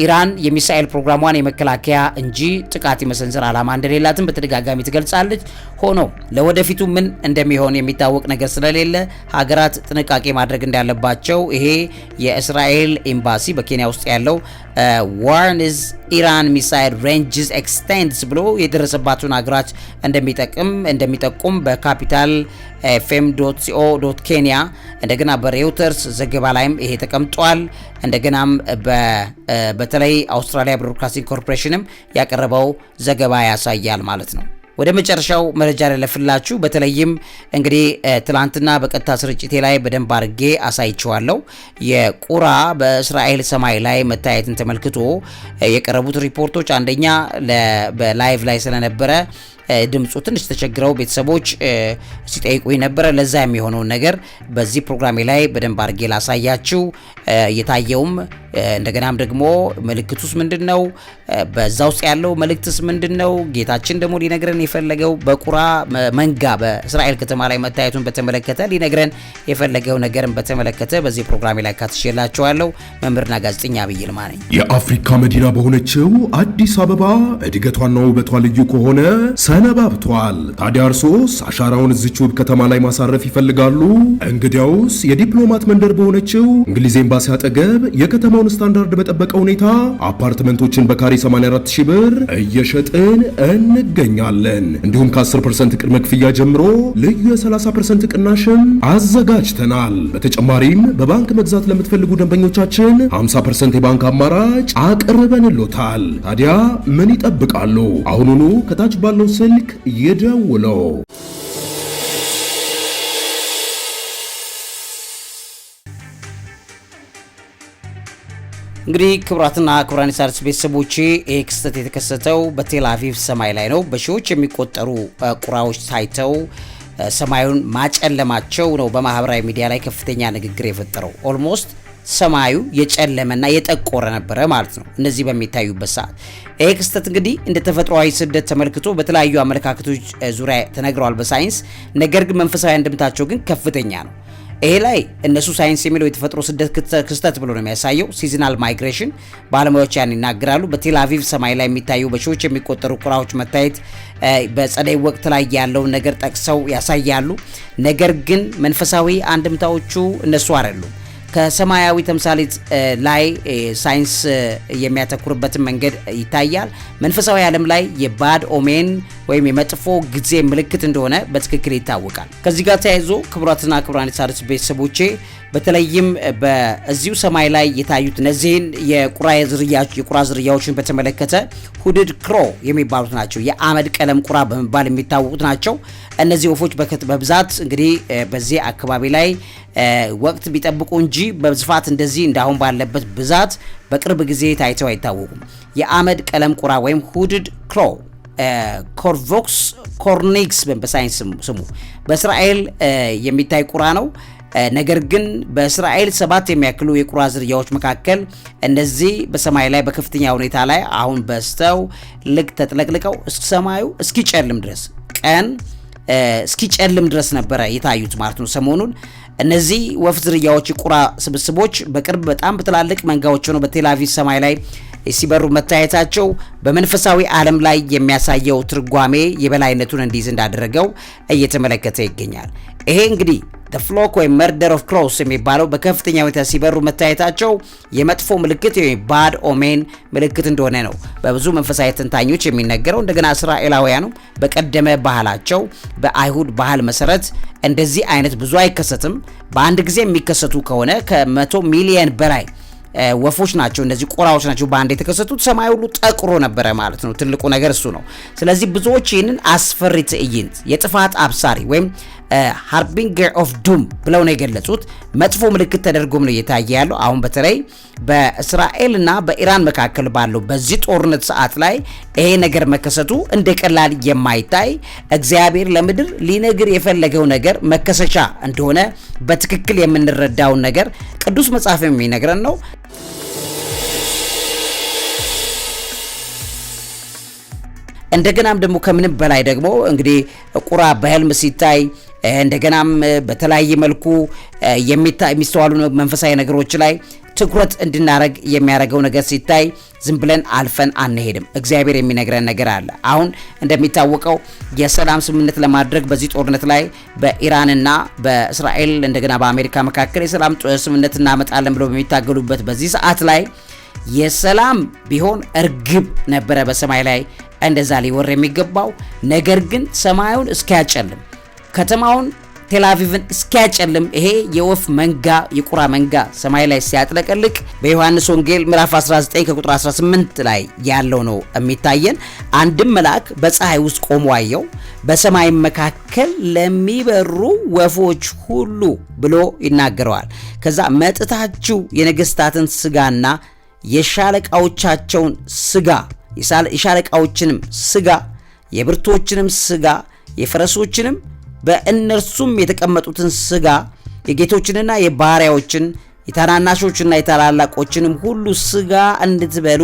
S2: ኢራን የሚሳኤል ፕሮግራሟን የመከላከያ እንጂ ጥቃት የመሰንዘር ዓላማ እንደሌላትም በተደጋጋሚ ትገልጻለች። ሆኖ ለወደፊቱ ምን እንደሚሆን የሚታወቅ ነገር ስለሌለ ሀገራት ጥንቃቄ ማድረግ እንዳለባቸው ይሄ የእስራኤል ኤምባሲ በኬንያ ውስጥ ያለው ዋርንስ ኢራን ሚሳይል ሬንጅስ ኤክስቴንድስ ብሎ የደረሰባቸውን ሀገራት እንደሚጠቁም በካፒታል fm.co.ኬንያ እንደገና በሬውተርስ ዘገባ ላይም ይሄ ተቀምጧል። እንደገናም በተለይ አውስትራሊያ ብሮድካስቲንግ ኮርፖሬሽንም ያቀረበው ዘገባ ያሳያል ማለት ነው። ወደ መጨረሻው መረጃ ለለፍላችሁ። በተለይም እንግዲህ ትላንትና በቀጥታ ስርጭቴ ላይ በደንብ አድርጌ አሳይቼዋለሁ። የቁራ በእስራኤል ሰማይ ላይ መታየትን ተመልክቶ የቀረቡት ሪፖርቶች አንደኛ በላይቭ ላይ ስለነበረ ድምፁ ትንሽ ተቸግረው ቤተሰቦች ሲጠይቁኝ ነበረ። ለዛ የሚሆነውን ነገር በዚህ ፕሮግራሜ ላይ በደንብ አድርጌ ላሳያችሁ። የታየውም እንደገናም ደግሞ ምልክቱስ ምንድነው? በዛ ውስጥ ያለው መልእክትስ ምንድነው? ጌታችን ደግሞ ሊነግረን የፈለገው በቁራ መንጋ በእስራኤል ከተማ ላይ መታየቱን በተመለከተ ሊነግረን የፈለገው ነገርን በተመለከተ በዚህ ፕሮግራሜ ላይ ካትሼላችኋለሁ። መምህርና ጋዜጠኛ አብይ ይልማ ነኝ።
S1: የአፍሪካ መዲና በሆነችው አዲስ አበባ እድገቷና ውበቷ ልዩ ከሆነ ሰነባብቷል። ታዲያ እርሶስ አሻራውን እዚች ውብ ከተማ ላይ ማሳረፍ ይፈልጋሉ? እንግዲያውስ የዲፕሎማት መንደር በሆነችው እንግሊዝ ኤምባሲ አጠገብ የከተማውን ስታንዳርድ በጠበቀ ሁኔታ አፓርትመንቶችን በካሬ 84,000 ብር እየሸጥን እንገኛለን። እንዲሁም ከ10% ቅድመ ክፍያ ጀምሮ ልዩ የ30% ቅናሽም አዘጋጅተናል። በተጨማሪም በባንክ መግዛት ለምትፈልጉ ደንበኞቻችን 50% የባንክ አማራጭ አቅርበንሎታል። ታዲያ ምን ይጠብቃሉ? አሁኑኑ ከታች ባለው ስልክ ይደውለው።
S2: እንግዲህ ክቡራትና ክቡራን የሣድስ ቤተሰቦቼ ይህ ክስተት የተከሰተው በቴል አቪቭ ሰማይ ላይ ነው። በሺዎች የሚቆጠሩ ቁራዎች ታይተው ሰማዩን ማጨለማቸው ነው በማህበራዊ ሚዲያ ላይ ከፍተኛ ንግግር የፈጠረው። ኦልሞስት ሰማዩ የጨለመና የጠቆረ ነበረ ማለት ነው እነዚህ በሚታዩበት ሰዓት። ይህ ክስተት እንግዲህ እንደ ተፈጥሯዊ ስደት ተመልክቶ በተለያዩ አመለካከቶች ዙሪያ ተነግረዋል በሳይንስ። ነገር ግን መንፈሳዊ አንድምታቸው ግን ከፍተኛ ነው። ይሄ ላይ እነሱ ሳይንስ የሚለው የተፈጥሮ ስደት ክስተት ብሎ ነው የሚያሳየው። ሲዝናል ማይግሬሽን ባለሙያዎች ያን ይናገራሉ። በቴል አቪቭ ሰማይ ላይ የሚታዩ በሺዎች የሚቆጠሩ ቁራዎች መታየት በጸደይ ወቅት ላይ ያለውን ነገር ጠቅሰው ያሳያሉ። ነገር ግን መንፈሳዊ አንድምታዎቹ እነሱ አይደሉም። ከሰማያዊ ተምሳሌት ላይ ሳይንስ የሚያተኩርበትን መንገድ ይታያል። መንፈሳዊ ዓለም ላይ የባድ ኦሜን ወይም የመጥፎ ጊዜ ምልክት እንደሆነ በትክክል ይታወቃል። ከዚህ ጋር ተያይዞ ክቡራትና ክቡራን የሣድስ ቤተሰቦቼ በተለይም በዚሁ ሰማይ ላይ የታዩት እነዚህን የቁራ ዝርያዎችን በተመለከተ ሁድድ ክሮ የሚባሉት ናቸው። የአመድ ቀለም ቁራ በመባል የሚታወቁት ናቸው። እነዚህ ወፎች በብዛት እንግዲህ በዚህ አካባቢ ላይ ወቅት ቢጠብቁ እንጂ በስፋት እንደዚህ እንዳሁን ባለበት ብዛት በቅርብ ጊዜ ታይተው አይታወቁም። የአመድ ቀለም ቁራ ወይም ሁድድ ክሮ ኮርቮክስ ኮርኒክስ በሳይንስ ስሙ በእስራኤል የሚታይ ቁራ ነው። ነገር ግን በእስራኤል 7 የሚያክሉ የቁራ ዝርያዎች መካከል እነዚህ በሰማይ ላይ በከፍተኛ ሁኔታ ላይ አሁን በስተው ልክ ተጥለቅልቀው ሰማዩ እስኪጨልም ድረስ ቀን እስኪጨልም ድረስ ነበረ የታዩት ማለት ነው። ሰሞኑን እነዚህ ወፍ ዝርያዎች የቁራ ስብስቦች በቅርብ በጣም በትላልቅ መንጋዎች ሆነው በቴል አቪቭ ሰማይ ላይ ሲበሩ መታየታቸው በመንፈሳዊ ዓለም ላይ የሚያሳየው ትርጓሜ የበላይነቱን እንዲይዝ እንዳደረገው እየተመለከተ ይገኛል። ይሄ እንግዲህ the flock ወይ murder of crows የሚባለው በከፍተኛ ሁኔታ ሲበሩ መታየታቸው የመጥፎ ምልክት ወይ bad omen ምልክት እንደሆነ ነው በብዙ መንፈሳዊ ተንታኞች የሚነገረው። እንደገና እስራኤላውያኑ በቀደመ ባህላቸው በአይሁድ ባህል መሰረት እንደዚህ አይነት ብዙ አይከሰትም። በአንድ ጊዜ የሚከሰቱ ከሆነ ከ100 ሚሊዮን በላይ ወፎች ናቸው እነዚህ ቁራዎች ናቸው በአንድ የተከሰቱት። ሰማይ ሁሉ ጠቁሮ ነበረ ማለት ነው። ትልቁ ነገር እሱ ነው። ስለዚህ ብዙዎች ይህንን አስፈሪ ትዕይንት የጥፋት አብሳሪ ወይም ሃርቢንገር ኦፍ ዱም ብለው ነው የገለጹት። መጥፎ ምልክት ተደርጎም ነው እየታየ ያለው። አሁን በተለይ በእስራኤልና በኢራን መካከል ባለው በዚህ ጦርነት ሰዓት ላይ ይሄ ነገር መከሰቱ እንደ ቀላል የማይታይ እግዚአብሔር ለምድር ሊነግር የፈለገው ነገር መከሰቻ እንደሆነ በትክክል የምንረዳውን ነገር ቅዱስ መጽሐፍ የሚነግረን ነው። እንደገናም ደግሞ ከምንም በላይ ደግሞ እንግዲህ ቁራ በህልም ሲታይ እንደገናም በተለያየ መልኩ የሚስተዋሉ መንፈሳዊ ነገሮች ላይ ትኩረት እንድናረግ የሚያደርገው ነገር ሲታይ ዝም ብለን አልፈን አንሄድም። እግዚአብሔር የሚነግረን ነገር አለ። አሁን እንደሚታወቀው የሰላም ስምምነት ለማድረግ በዚህ ጦርነት ላይ በኢራንና በእስራኤል እንደገና በአሜሪካ መካከል የሰላም ስምምነት እናመጣለን ብለው በሚታገሉበት በዚህ ሰዓት ላይ የሰላም ቢሆን እርግብ ነበረ በሰማይ ላይ እንደዛ ሊወር የሚገባው ነገር ግን ሰማዩን እስኪያጨልም ከተማውን ቴልአቪቭን እስኪያጨልም ይሄ የወፍ መንጋ የቁራ መንጋ ሰማይ ላይ ሲያጥለቀልቅ በዮሐንስ ወንጌል ምዕራፍ 19 ከቁጥር 18 ላይ ያለው ነው የሚታየን። አንድም መልአክ በፀሐይ ውስጥ ቆሞ አየው፣ በሰማይ መካከል ለሚበሩ ወፎች ሁሉ ብሎ ይናገረዋል። ከዛ መጥታችሁ የነገስታትን ስጋና የሻለቃዎቻቸውን ስጋ የሻለቃዎችንም ስጋ የብርቶችንም ስጋ የፈረሶችንም በእነርሱም የተቀመጡትን ስጋ የጌቶችንና የባሪያዎችን የታናናሾችና የታላላቆችንም ሁሉ ስጋ እንድትበሉ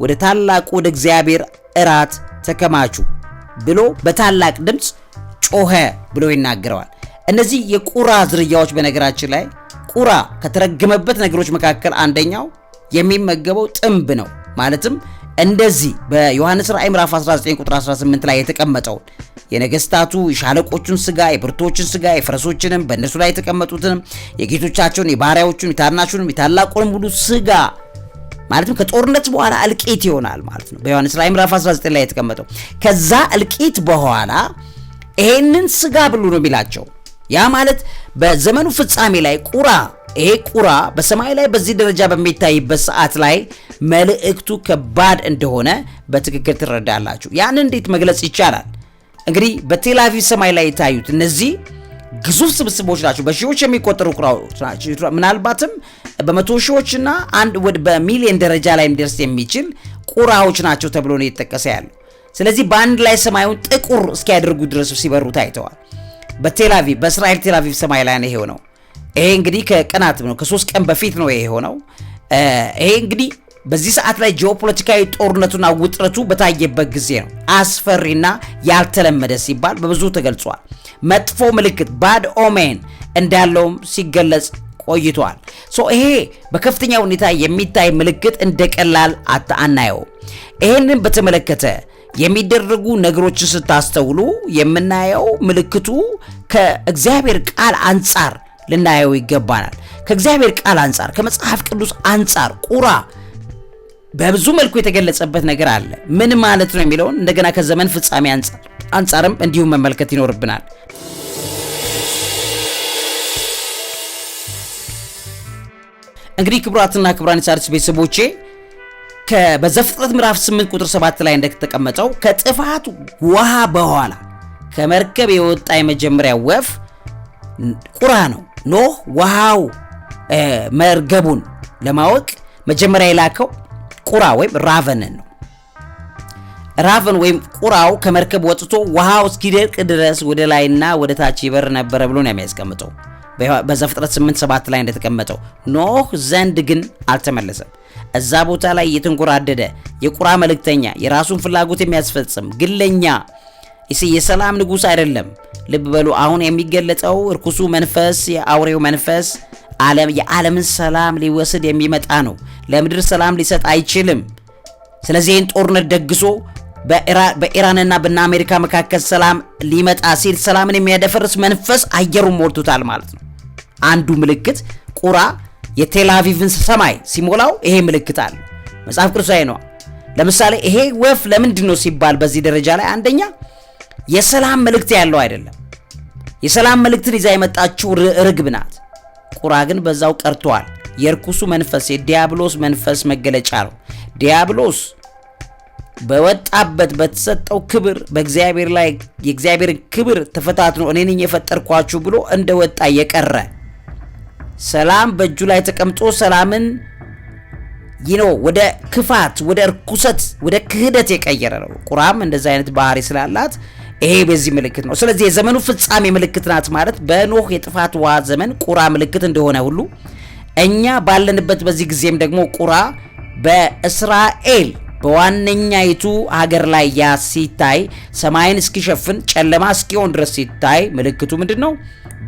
S2: ወደ ታላቁ ወደ እግዚአብሔር እራት ተከማቹ ብሎ በታላቅ ድምፅ ጮኸ ብሎ ይናገረዋል። እነዚህ የቁራ ዝርያዎች በነገራችን ላይ ቁራ ከተረገመበት ነገሮች መካከል አንደኛው የሚመገበው ጥንብ ነው። ማለትም እንደዚህ በዮሐንስ ራእይ ምዕራፍ 19 ቁጥር 18 ላይ የተቀመጠው የነገስታቱ የሻለቆቹን ስጋ የብርቶችን ስጋ የፈረሶችንም በእነሱ ላይ የተቀመጡትን የጌቶቻቸውን የባሪያዎቹን የታናሹንም የታላቁንም ሁሉ ስጋ ማለትም ከጦርነት በኋላ እልቂት ይሆናል ማለት ነው። በዮሐንስ ራእይ ምዕራፍ 19 ላይ የተቀመጠው ከዛ እልቂት በኋላ ይሄንን ስጋ ብሉ ነው የሚላቸው። ያ ማለት በዘመኑ ፍጻሜ ላይ ይሄ ቁራ በሰማይ ላይ በዚህ ደረጃ በሚታይበት ሰዓት ላይ መልእክቱ ከባድ እንደሆነ በትክክል ትረዳላችሁ። ያን እንዴት መግለጽ ይቻላል? እንግዲህ በቴልአቪቭ ሰማይ ላይ የታዩት እነዚህ ግዙፍ ስብስቦች ናቸው። በሺዎች የሚቆጠሩ ቁራዎች ናቸው። ምናልባትም በመቶ ሺዎችና በሚሊዮን ደረጃ ላይ ሊደርስ የሚችል ቁራዎች ናቸው ተብሎ ነው የተጠቀሰ ያለው። ስለዚህ በአንድ ላይ ሰማዩን ጥቁር እስኪያደርጉ ድረስ ሲበሩ ታይተዋል። በእስራኤል ቴልአቪቭ ሰማይ ላይ ነው ይሄው ነው። ይሄ እንግዲህ ከቀናት ነው ከ3 ቀን በፊት ነው ይሄ ሆነው። ይሄ እንግዲህ በዚህ ሰዓት ላይ ጂኦፖለቲካዊ ጦርነቱና ውጥረቱ በታየበት ጊዜ ነው። አስፈሪና ያልተለመደ ሲባል በብዙ ተገልጿል። መጥፎ ምልክት ባድ ኦሜን እንዳለውም ሲገለጽ ቆይቷል። ይሄ በከፍተኛ ሁኔታ የሚታይ ምልክት እንደቀላል አናየው። ይሄንን በተመለከተ የሚደረጉ ነገሮችን ስታስተውሉ የምናየው ምልክቱ ከእግዚአብሔር ቃል አንጻር ልናየው ይገባናል። ከእግዚአብሔር ቃል አንጻር ከመጽሐፍ ቅዱስ አንጻር ቁራ በብዙ መልኩ የተገለጸበት ነገር አለ። ምን ማለት ነው የሚለውን እንደገና ከዘመን ፍጻሜ አንጻርም እንዲሁ መመልከት ይኖርብናል። እንግዲህ ክቡራትና ክቡራን የሣድስ ቤተሰቦቼ በዘፍጥረት ምዕራፍ 8 ቁጥር 7 ላይ እንደተቀመጠው ከጥፋት ውሃ በኋላ ከመርከብ የወጣ የመጀመሪያ ወፍ ቁራ ነው። ኖህ ውሃው መርገቡን ለማወቅ መጀመሪያ የላከው ቁራ ወይም ራቨንን ነው። ራቨን ወይም ቁራው ከመርከብ ወጥቶ ውሃው እስኪደርቅ ድረስ ወደ ላይና ወደ ታች ይበር ነበር ብሎ ነው የሚያስቀምጠው። በዘፍጥረት 8:7 ላይ እንደተቀመጠው ኖህ ዘንድ ግን አልተመለሰም። እዛ ቦታ ላይ የተንጎራደደ የቁራ መልእክተኛ፣ የራሱን ፍላጎት የሚያስፈጽም ግለኛ፣ የሰላም ንጉስ አይደለም። ልብ በሉ፣ አሁን የሚገለጠው እርኩሱ መንፈስ፣ የአውሬው መንፈስ የዓለምን ሰላም ሊወስድ የሚመጣ ነው። ለምድር ሰላም ሊሰጥ አይችልም። ስለዚህ ይህን ጦርነት ደግሶ በኢራንና በአሜሪካ መካከል ሰላም ሊመጣ ሲል ሰላምን የሚያደፈርስ መንፈስ አየሩን ሞልቶታል ማለት ነው። አንዱ ምልክት ቁራ የቴልአቪቭን ሰማይ ሲሞላው ይሄ ምልክት አለ። መጽሐፍ ቅዱሳዊ ነው። ለምሳሌ ይሄ ወፍ ለምንድን ነው ሲባል በዚህ ደረጃ ላይ አንደኛ የሰላም መልእክት ያለው አይደለም። የሰላም መልእክትን ይዛ የመጣችው ርግብ ናት። ቁራ ግን በዛው ቀርቷል። የርኩሱ መንፈስ የዲያብሎስ መንፈስ መገለጫ ነው። ዲያብሎስ በወጣበት በተሰጠው ክብር በእግዚአብሔር ላይ የእግዚአብሔርን ክብር ተፈታትኖ እኔ ነኝ የፈጠርኳችሁ ብሎ እንደወጣ የቀረ ሰላም በእጁ ላይ ተቀምጦ ሰላምን ወደ ክፋት፣ ወደ ርኩሰት፣ ወደ ክህደት የቀየረ ነው። ቁራም እንደዛ አይነት ባህሪ ስላላት ይሄ በዚህ ምልክት ነው። ስለዚህ የዘመኑ ፍጻሜ ምልክት ናት ማለት በኖህ የጥፋት ውሃ ዘመን ቁራ ምልክት እንደሆነ ሁሉ እኛ ባለንበት በዚህ ጊዜም ደግሞ ቁራ በእስራኤል በዋነኛይቱ ሀገር ላይ ያ ሲታይ ሰማይን እስኪሸፍን ጨለማ እስኪሆን ድረስ ሲታይ ምልክቱ ምንድነው?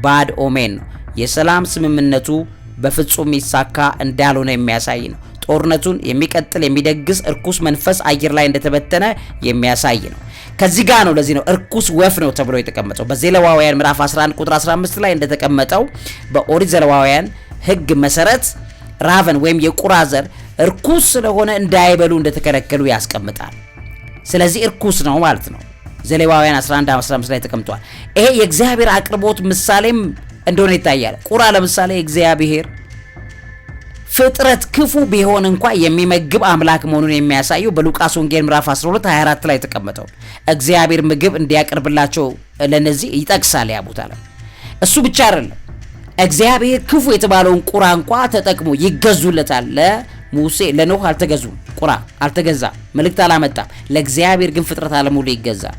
S2: ባድ ኦሜን ነው። የሰላም ስምምነቱ በፍጹም ይሳካ እንዳልሆነ የሚያሳይ ነው። ጦርነቱን የሚቀጥል የሚደግስ እርኩስ መንፈስ አየር ላይ እንደተበተነ የሚያሳይ ነው። ከዚህ ጋር ነው ለዚህ ነው እርኩስ ወፍ ነው ተብሎ የተቀመጠው። በዘሌዋውያን ምዕራፍ 11 ቁጥር 15 ላይ እንደተቀመጠው በኦሪት ዘሌዋውያን ሕግ መሰረት ራቨን ወይም የቁራ ዘር እርኩስ ስለሆነ እንዳይበሉ እንደተከለከሉ ያስቀምጣል። ስለዚህ እርኩስ ነው ማለት ነው። ዘሌዋውያን 11:15 ላይ ተቀምጧል። ይሄ የእግዚአብሔር አቅርቦት ምሳሌም እንደሆነ ይታያል። ቁራ ለምሳሌ እግዚአብሔር ፍጥረት ክፉ ቢሆን እንኳን የሚመግብ አምላክ መሆኑን የሚያሳየው በሉቃስ ወንጌል ምዕራፍ 12:24 ላይ ተቀመጠው እግዚአብሔር ምግብ እንዲያቀርብላቸው ለነዚህ ይጠቅሳል። ያቡታል። እሱ ብቻ አይደለም፣ እግዚአብሔር ክፉ የተባለውን ቁራ እንኳን ተጠቅሞ ይገዙለታል። ለሙሴ ለኖህ አልተገዙም፣ ቁራ አልተገዛም፣ መልእክት አላመጣም። ለእግዚአብሔር ግን ፍጥረት ዓለም ሁሉ ይገዛል።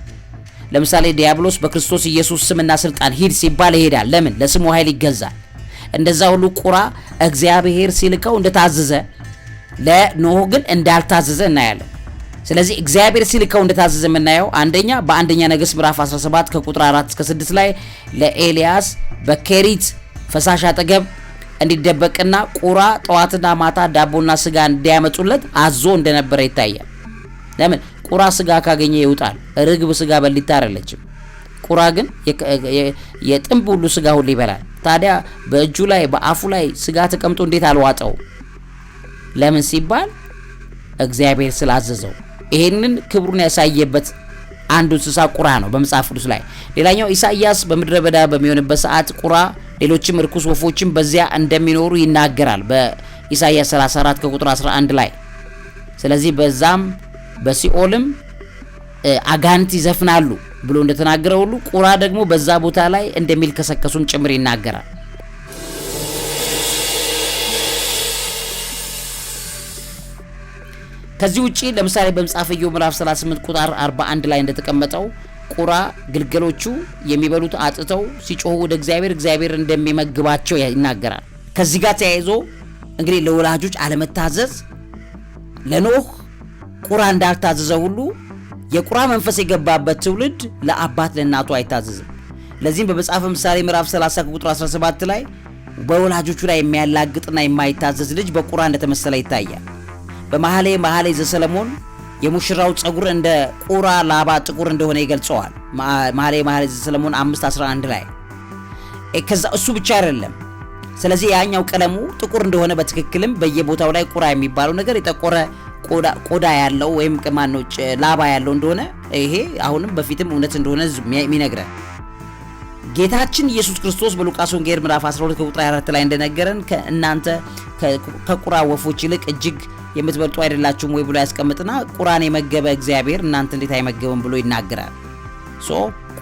S2: ለምሳሌ ዲያብሎስ በክርስቶስ ኢየሱስ ስምና ስልጣን ሂድ ሲባል ይሄዳል። ለምን? ለስሙ ኃይል ይገዛል። እንደዛ ሁሉ ቁራ እግዚአብሔር ሲልከው እንደታዘዘ ለኖህ ግን እንዳልታዘዘ እናያለን። ስለዚህ እግዚአብሔር ሲልከው እንደታዘዘ የምናየው አንደኛ በአንደኛ ነገሥት ምዕራፍ 17 ከቁጥር 4 እስከ 6 ላይ ለኤልያስ በኬሪት ፈሳሽ አጠገብ እንዲደበቅና ቁራ ጠዋትና ማታ ዳቦና ስጋ እንዲያመጡለት አዞ እንደነበረ ይታያል። ለምን? ቁራ ስጋ ካገኘ ይውጣል። ርግብ ስጋ በሊታ አይደለችም። ቁራ ግን የጥንብ ሁሉ ስጋ ሁሉ ይበላል። ታዲያ በእጁ ላይ በአፉ ላይ ስጋ ተቀምጦ እንዴት አልዋጠው? ለምን ሲባል እግዚአብሔር ስላዘዘው። ይሄንን ክብሩን ያሳየበት አንዱ እንስሳ ቁራ ነው በመጽሐፍ ቅዱስ ላይ። ሌላኛው ኢሳይያስ በምድረ በዳ በሚሆንበት ሰዓት ቁራ፣ ሌሎችም እርኩስ ወፎችም በዚያ እንደሚኖሩ ይናገራል በኢሳይያስ 34 ከቁጥር 11 ላይ። ስለዚህ በዛም በሲኦልም አጋንንት ይዘፍናሉ ብሎ እንደተናገረ ሁሉ ቁራ ደግሞ በዛ ቦታ ላይ እንደሚልከሰከሱን ጭምር ይናገራል። ከዚህ ውጪ ለምሳሌ በመጽሐፈ ኢዮብ ምዕራፍ 38 ቁጥር 41 ላይ እንደተቀመጠው ቁራ ግልገሎቹ የሚበሉት አጥተው ሲጮሁ ወደ እግዚአብሔር እንደሚመግባቸው ይናገራል። ከዚህ ጋር ተያይዞ እንግዲህ ለወላጆች አለመታዘዝ ለኖህ ቁራ እንዳልታዘዘ ሁሉ የቁራ መንፈስ የገባበት ትውልድ ለአባት ለእናቱ አይታዘዝም። ለዚህም በመጽሐፈ ምሳሌ ምዕራፍ 30 ቁጥር 17 ላይ በወላጆቹ ላይ የሚያላግጥና የማይታዘዝ ልጅ በቁራ እንደተመሰለ ይታያል። በመኃልየ ዘሰሎሞን የሙሽራው ጸጉር እንደ ቁራ ላባ ጥቁር እንደሆነ ይገልጸዋል። መኃልየ ዘሰሎሞን 5:11 ላይ ከዛ እሱ ብቻ አይደለም። ስለዚህ ያኛው ቀለሙ ጥቁር እንደሆነ በትክክልም በየቦታው ላይ ቁራ የሚባለው ነገር የጠቆረ ቆዳ ያለው ወይም ከማኖች ላባ ያለው እንደሆነ ይሄ አሁንም በፊትም እውነት እንደሆነ የሚነግረን ጌታችን ኢየሱስ ክርስቶስ በሉቃስ ወንጌል ምዕራፍ 12 ቁጥር 4 ላይ እንደነገረን ከእናንተ ከቁራ ወፎች ይልቅ እጅግ የምትበልጡ አይደላችሁም ወይ ብሎ ያስቀምጥና ቁራን የመገበ እግዚአብሔር እናንተ እንዴት አይመገበም ብሎ ይናገራል።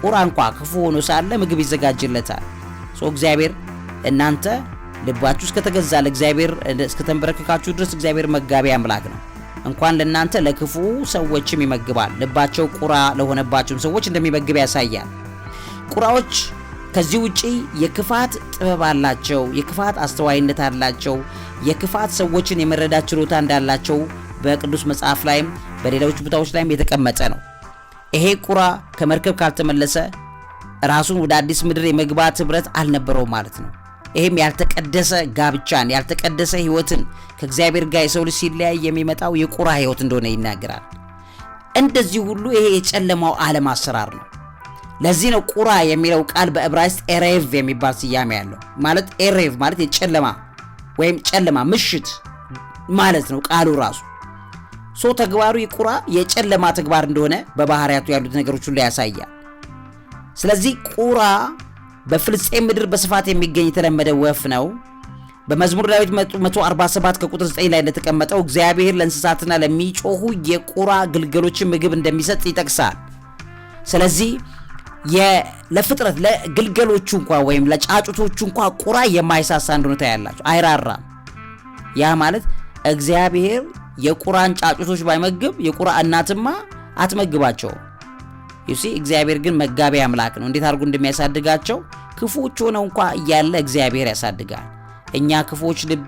S2: ቁራ እንኳ ክፉ ሆኖ ሳለ ምግብ ይዘጋጅለታል። እግዚአብሔር እናንተ ልባችሁ እስከተገዛ ለእግዚአብሔር እስከተንበረከካችሁ ድረስ እግዚአብሔር መጋቢ አምላክ ነው። እንኳን ለእናንተ ለክፉ ሰዎችም ይመግባል። ልባቸው ቁራ ለሆነባቸውም ሰዎች እንደሚመግብ ያሳያል። ቁራዎች ከዚህ ውጪ የክፋት ጥበብ አላቸው፣ የክፋት አስተዋይነት አላቸው፣ የክፋት ሰዎችን የመረዳት ችሎታ እንዳላቸው በቅዱስ መጽሐፍ ላይም በሌሎች ቦታዎች ላይም የተቀመጠ ነው። ይሄ ቁራ ከመርከብ ካልተመለሰ ራሱን ወደ አዲስ ምድር የመግባት ህብረት አልነበረው ማለት ነው። ይሄም ያልተቀደሰ ጋብቻን ያልተቀደሰ ህይወትን ከእግዚአብሔር ጋር የሰው ልጅ ሲለያይ የሚመጣው የቁራ ህይወት እንደሆነ ይናገራል። እንደዚህ ሁሉ ይሄ የጨለማው ዓለም አሰራር ነው። ለዚህ ነው ቁራ የሚለው ቃል በዕብራይስጥ ኤሬቭ የሚባል ስያሜ ያለው። ማለት ኤሬቭ ማለት የጨለማ ወይም ጨለማ ምሽት ማለት ነው ቃሉ ራሱ። ተግባሩ ቁራ የጨለማ ተግባር እንደሆነ በባህሪያቱ ያሉት ነገሮች ሁሉ ያሳያል። ስለዚህ ቁራ በፍልስጤም ምድር በስፋት የሚገኝ የተለመደ ወፍ ነው። በመዝሙር ዳዊት 147 ከቁጥር 9 ላይ እንደተቀመጠው እግዚአብሔር ለእንስሳትና ለሚጮሁ የቁራ ግልገሎችን ምግብ እንደሚሰጥ ይጠቅሳል። ስለዚህ ለፍጥረት ለግልገሎቹ እንኳን ወይም ለጫጩቶቹ እንኳን ቁራ የማይሳሳ እንደሆነ ታያላችሁ፣ አይራራም። ያ ማለት እግዚአብሔር የቁራን ጫጩቶች ባይመግብ የቁራ እናትማ አትመግባቸው። እግዚአብሔር ግን መጋቢ አምላክ ነው። እንዴት አድርጎ እንደሚያሳድጋቸው ክፉዎች ሆነው እንኳን እያለ እግዚአብሔር ያሳድጋል። እኛ ክፉዎች ልብ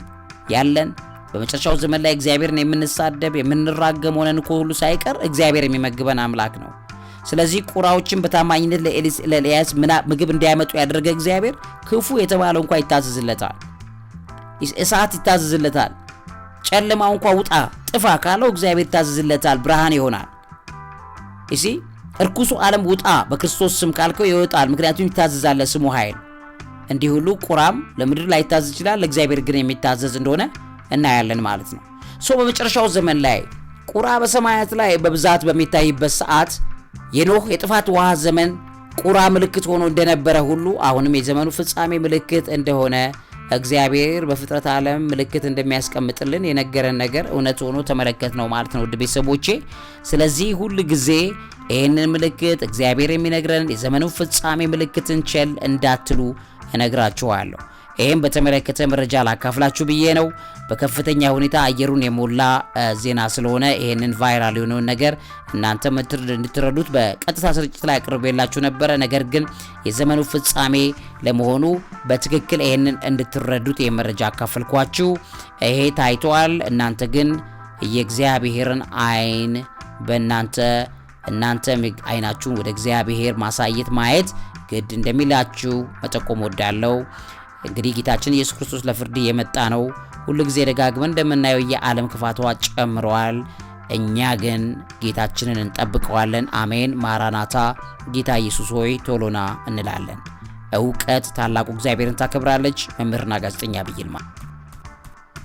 S2: ያለን በመጨረሻው ዘመን ላይ እግዚአብሔርን የምንሳደብ የምንራገም ሆነን ሁሉ ሳይቀር እግዚአብሔር የሚመግበን አምላክ ነው። ስለዚህ ቁራዎችን በታማኝነት ለኤልያስ ምግብ እንዲያመጡ ያደረገ እግዚአብሔር ክፉ የተባለው እንኳን ይታዘዝለታል፣ እሳት ይታዘዝለታል። ጨለማው እንኳን ውጣ ጥፋ ካለው እግዚአብሔር ይታዘዝለታል፣ ብርሃን ይሆናል። እርኩሱ ዓለም ውጣ በክርስቶስ ስም ካልከው ይወጣል፣ ምክንያቱም ይታዘዛል ለስሙ ኃይል። እንዲህ ሁሉ ቁራም ለምድር ላይ ይታዘዝ ይችላል፣ ለእግዚአብሔር ግን የሚታዘዝ እንደሆነ እናያለን ማለት ነው። በመጨረሻው ዘመን ላይ ቁራ በሰማያት ላይ በብዛት በሚታይበት ሰዓት የኖህ የጥፋት ውሃ ዘመን ቁራ ምልክት ሆኖ እንደነበረ ሁሉ አሁንም የዘመኑ ፍጻሜ ምልክት እንደሆነ እግዚአብሔር በፍጥረት ዓለም ምልክት እንደሚያስቀምጥልን የነገረን ነገር እውነት ሆኖ ተመለከት ነው ማለት ነው ውድ ቤተሰቦቼ። ስለዚህ ሁሉ ጊዜ ይህንን ምልክት እግዚአብሔር የሚነግረን የዘመኑ ፍጻሜ ምልክትን ቸል እንዳትሉ እነግራችኋለሁ። ይህም በተመለከተ መረጃ ላካፍላችሁ ብዬ ነው። በከፍተኛ ሁኔታ አየሩን የሞላ ዜና ስለሆነ ይህንን ቫይራል የሆነውን ነገር እናንተ እንድትረዱት በቀጥታ ስርጭት ላይ አቅርቤላችሁ ነበረ። ነገር ግን የዘመኑ ፍጻሜ ለመሆኑ በትክክል ይህንን እንድትረዱት የመረጃ አካፈልኳችሁ። ይሄ ታይቷል። እናንተ ግን የእግዚአብሔርን አይን እናንተ አይናችሁን ወደ እግዚአብሔር ማሳየት ማየት ግድ እንደሚላችሁ መጠቆም ወዳለው። እንግዲህ ጌታችን ኢየሱስ ክርስቶስ ለፍርድ የመጣ ነው። ሁሉ ጊዜ ደጋግመን እንደምናየው የዓለም ክፋቷ ጨምሯል። እኛ ግን ጌታችንን እንጠብቀዋለን። አሜን። ማራናታ፣ ጌታ ኢየሱስ ሆይ ቶሎና እንላለን። ዕውቀት ታላቁ እግዚአብሔርን ታከብራለች። መምህርና ጋዜጠኛ ዐቢይ ይልማ።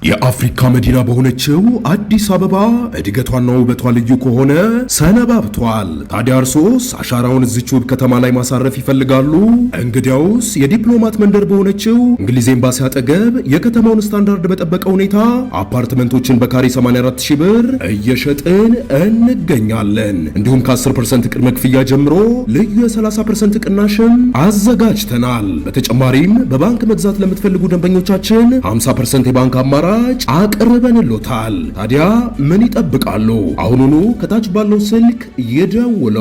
S1: የአፍሪካ መዲና በሆነችው አዲስ አበባ እድገቷና ውበቷ ልዩ ከሆነ ሰነባብቷል። ታዲያ እርሶስ አሻራውን እዚች ውብ ከተማ ላይ ማሳረፍ ይፈልጋሉ? እንግዲያውስ የዲፕሎማት መንደር በሆነችው እንግሊዝ ኤምባሲ አጠገብ የከተማውን ስታንዳርድ በጠበቀ ሁኔታ አፓርትመንቶችን በካሬ 84,000 ብር እየሸጥን እንገኛለን። እንዲሁም ከ10% ቅድመ ክፍያ ጀምሮ ልዩ የ30% ቅናሽም አዘጋጅተናል። በተጨማሪም በባንክ መግዛት ለምትፈልጉ ደንበኞቻችን 50% የባንክ አማራጭ አቅርበንልዎታል። ታዲያ ምን ይጠብቃሉ? አሁኑኑ ከታች ባለው ስልክ ይደውሉ።